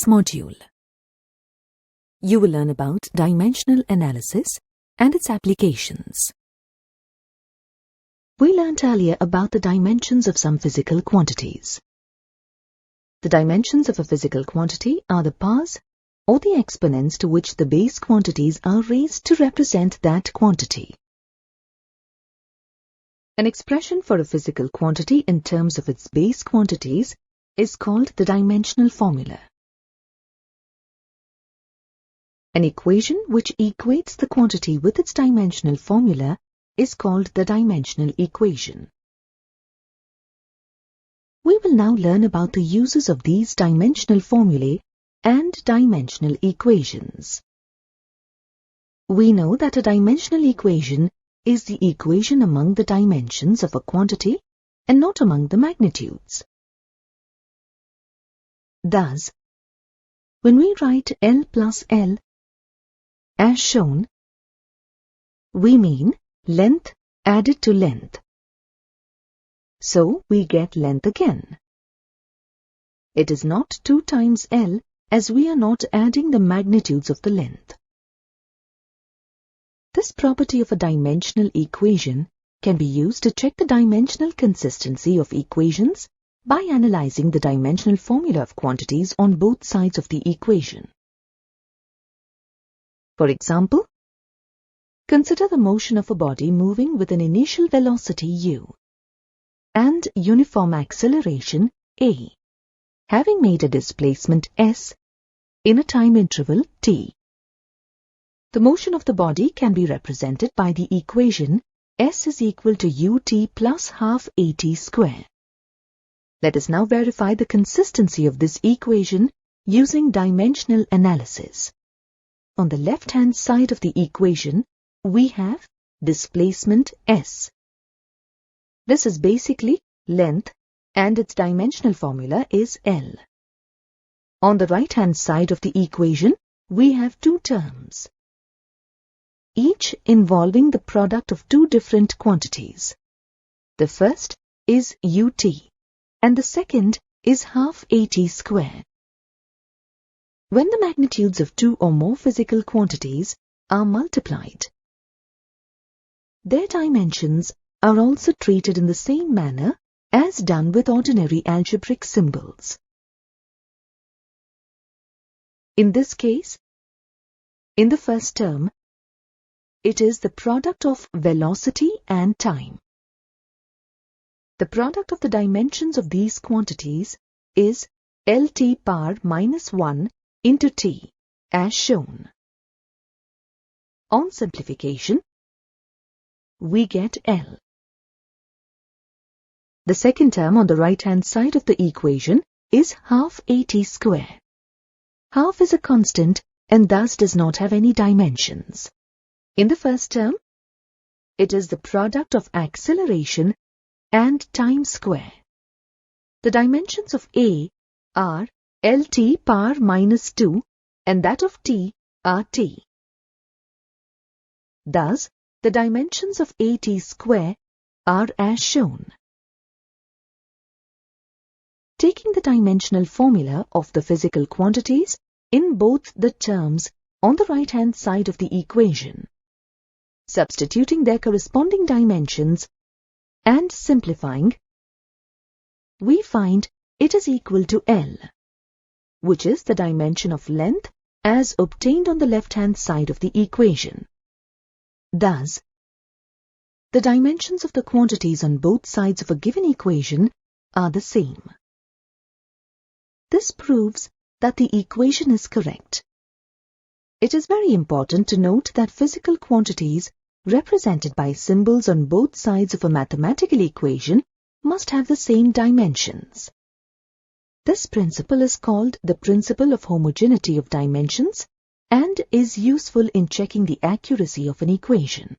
this module. You will learn about dimensional analysis and its applications. We learnt earlier about the dimensions of some physical quantities. The dimensions of a physical quantity are the powers or the exponents to which the base quantities are raised to represent that quantity. An expression for a physical quantity in terms of its base quantities is called the dimensional formula. An equation which equates the quantity with its dimensional formula is called the dimensional equation. We will now learn about the uses of these dimensional formulae and dimensional equations. We know that a dimensional equation is the equation among the dimensions of a quantity and not among the magnitudes. Thus, when we write L plus L as shown, we mean length added to length. So we get length again. It is not 2 times L as we are not adding the magnitudes of the length. This property of a dimensional equation can be used to check the dimensional consistency of equations by analyzing the dimensional formula of quantities on both sides of the equation. For example, consider the motion of a body moving with an initial velocity u and uniform acceleration a, having made a displacement s in a time interval t. The motion of the body can be represented by the equation s is equal to ut plus half at square. Let us now verify the consistency of this equation using dimensional analysis. On the left-hand side of the equation, we have displacement s. This is basically length and its dimensional formula is L. On the right-hand side of the equation, we have 2 terms, each involving the product of 2 different quantities. The first is ut and the second is half at square. When the magnitudes of 2 or more physical quantities are multiplied, their dimensions are also treated in the same manner as done with ordinary algebraic symbols. In this case, in the first term, it is the product of velocity and time. The product of the dimensions of these quantities is Lt power minus 1 into t, as shown. On simplification, we get L. The second term on the right-hand side of the equation is half at square. Half is a constant and thus does not have any dimensions. In the first term, it is the product of acceleration and time square. The dimensions of A are Lt power minus 2 and that of t are t. Thus, the dimensions of at square are as shown. Taking the dimensional formula of the physical quantities in both the terms on the right-hand side of the equation, substituting their corresponding dimensions and simplifying, we find it is equal to L, which is the dimension of length as obtained on the left-hand side of the equation. Thus, the dimensions of the quantities on both sides of a given equation are the same. This proves that the equation is correct. It is very important to note that physical quantities represented by symbols on both sides of a mathematical equation must have the same dimensions. This principle is called the principle of homogeneity of dimensions and is useful in checking the accuracy of an equation.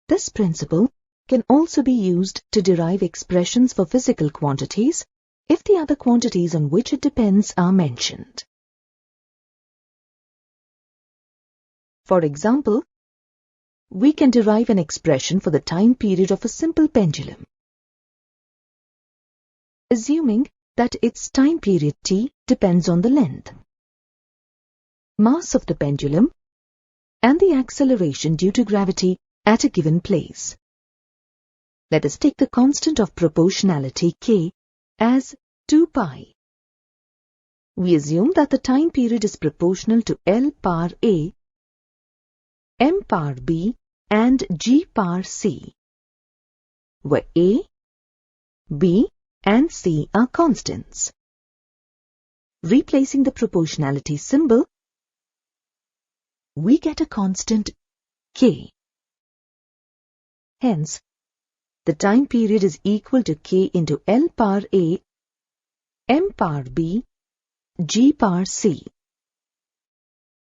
This principle can also be used to derive expressions for physical quantities if the other quantities on which it depends are mentioned. For example, we can derive an expression for the time period of a simple pendulum. assuming that its time period t depends on the length, mass of the pendulum, and the acceleration due to gravity at a given place. Let us take the constant of proportionality k as 2 pi. We assume that the time period is proportional to L power A, M power B, and G power C, where A, B, and C are constants. Replacing the proportionality symbol, we get a constant k. Hence, the time period is equal to k into L power A, M power B, G power C.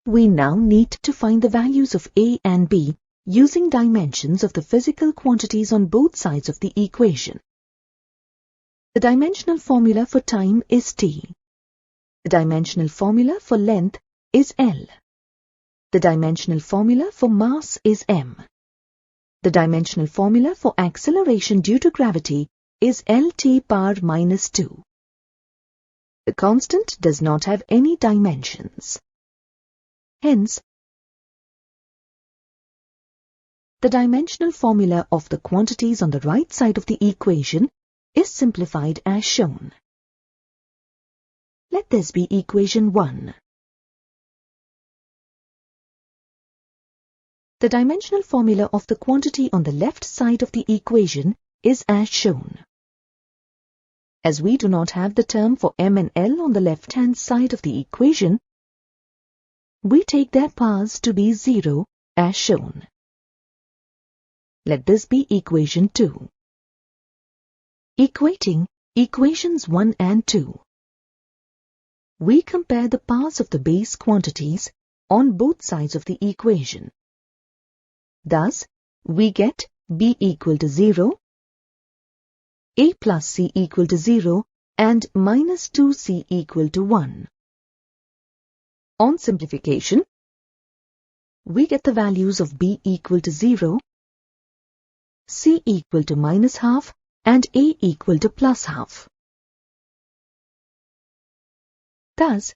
We now need to find the values of A and B using dimensions of the physical quantities on both sides of the equation. The dimensional formula for time is T. The dimensional formula for length is L. The dimensional formula for mass is M. The dimensional formula for acceleration due to gravity is Lt power minus 2. The constant does not have any dimensions. Hence, the dimensional formula of the quantities on the right side of the equation is simplified as shown. Let this be equation 1. The dimensional formula of the quantity on the left side of the equation is as shown. As we do not have the term for M and L on the left-hand side of the equation, we take their powers to be 0 as shown. Let this be equation 2. Equating equations 1 and 2. We compare the powers of the base quantities on both sides of the equation. Thus, we get B equal to 0, A plus C equal to 0, and minus 2C equal to 1. On simplification, we get the values of B equal to 0, C equal to minus half, and A equal to plus half. Thus,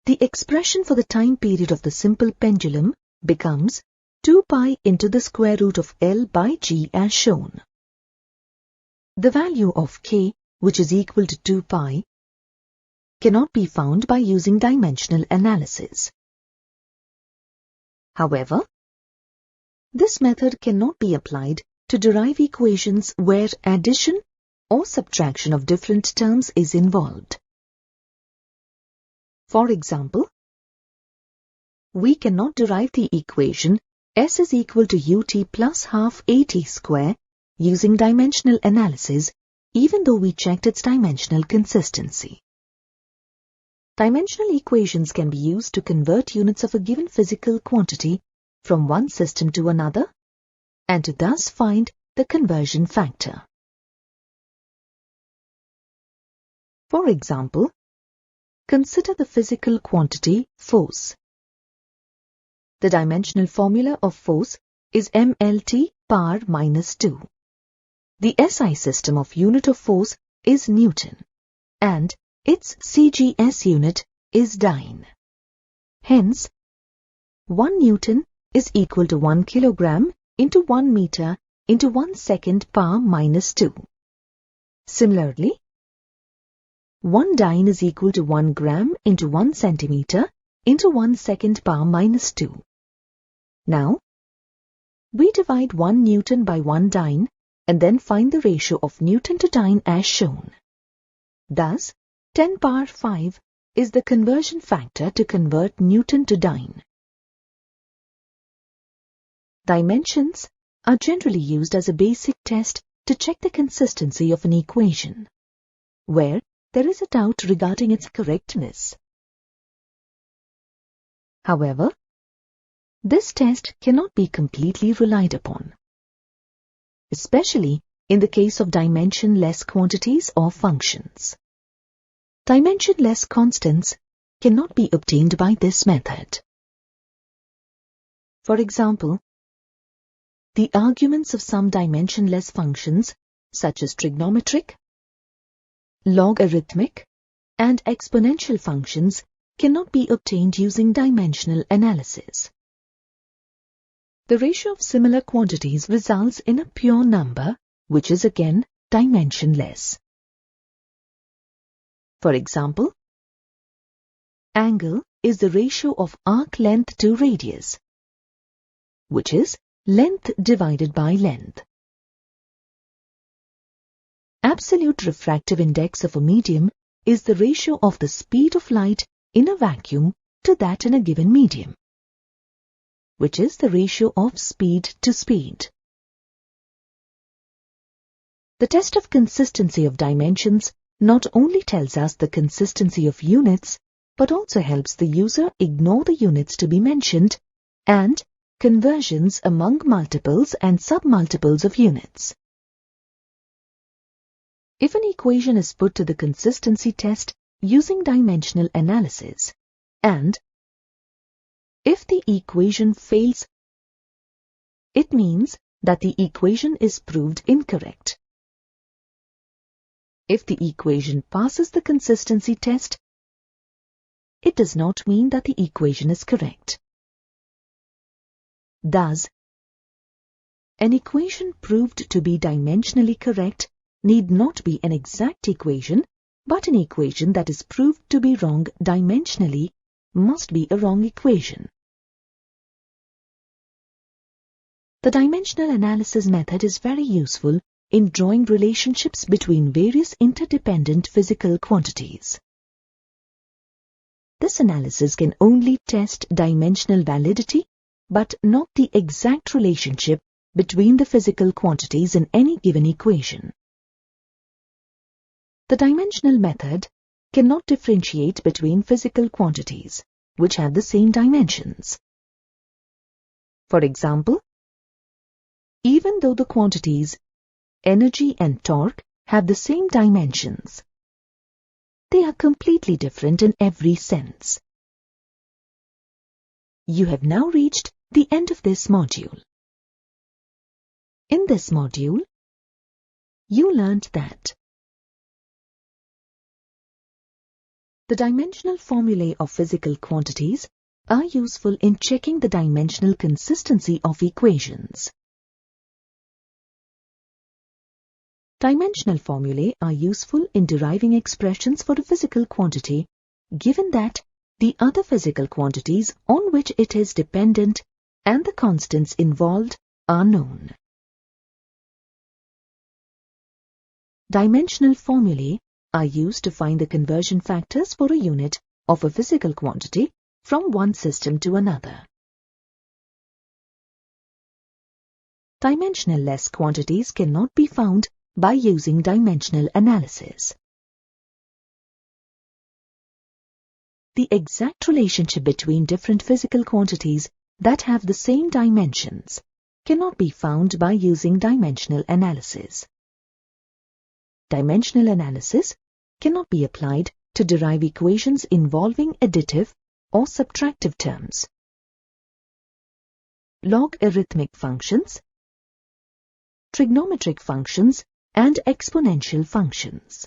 the expression for the time period of the simple pendulum becomes 2 pi into the square root of L by G as shown. The value of k, which is equal to 2 pi, cannot be found by using dimensional analysis. However, this method cannot be applied to derive equations where addition or subtraction of different terms is involved. For example, we cannot derive the equation S is equal to ut plus half at square using dimensional analysis, even though we checked its dimensional consistency. Dimensional equations can be used to convert units of a given physical quantity from one system to another, and to thus find the conversion factor. For example, consider the physical quantity force. The dimensional formula of force is mLt power minus 2. The SI system of unit of force is Newton, and its CGS unit is dyne. Hence, 1 Newton is equal to 1 kilogram into 1 meter into 1 second power minus 2. Similarly, 1 dyne is equal to 1 gram into 1 centimeter into 1 second power minus 2. Now, we divide 1 Newton by 1 dyne and then find the ratio of Newton to dyne as shown. Thus, 10 power 5 is the conversion factor to convert Newton to dyne. Dimensions are generally used as a basic test to check the consistency of an equation, where there is a doubt regarding its correctness. However, this test cannot be completely relied upon, especially in the case of dimensionless quantities or functions. Dimensionless constants cannot be obtained by this method. For example, the arguments of some dimensionless functions, such as trigonometric, logarithmic, and exponential functions cannot be obtained using dimensional analysis. The ratio of similar quantities results in a pure number, which is again dimensionless. For example, angle is the ratio of arc length to radius, which is length divided by length. Absolute refractive index of a medium is the ratio of the speed of light in a vacuum to that in a given medium, which is the ratio of speed to speed. The test of consistency of dimensions not only tells us the consistency of units, but also helps the user ignore the units to be mentioned and conversions among multiples and submultiples of units. If an equation is put to the consistency test using dimensional analysis, and if the equation fails, it means that the equation is proved incorrect. If the equation passes the consistency test, it does not mean that the equation is correct. Thus, an equation proved to be dimensionally correct need not be an exact equation, but an equation that is proved to be wrong dimensionally must be a wrong equation. The dimensional analysis method is very useful in drawing relationships between various interdependent physical quantities. This analysis can only test dimensional validity, but not the exact relationship between the physical quantities in any given equation. The dimensional method cannot differentiate between physical quantities which have the same dimensions. For example, even though the quantities energy and torque have the same dimensions, they are completely different in every sense. You have now reached the end of this module. In this module, you learned that the dimensional formulae of physical quantities are useful in checking the dimensional consistency of equations. Dimensional formulae are useful in deriving expressions for a physical quantity, given that the other physical quantities on which it is dependent and the constants involved are known. Dimensional formulae are used to find the conversion factors for a unit of a physical quantity from one system to another. Dimensionless quantities cannot be found by using dimensional analysis. The exact relationship between different physical quantities that have the same dimensions cannot be found by using dimensional analysis. Dimensional analysis cannot be applied to derive equations involving additive or subtractive terms, logarithmic functions, trigonometric functions, and exponential functions.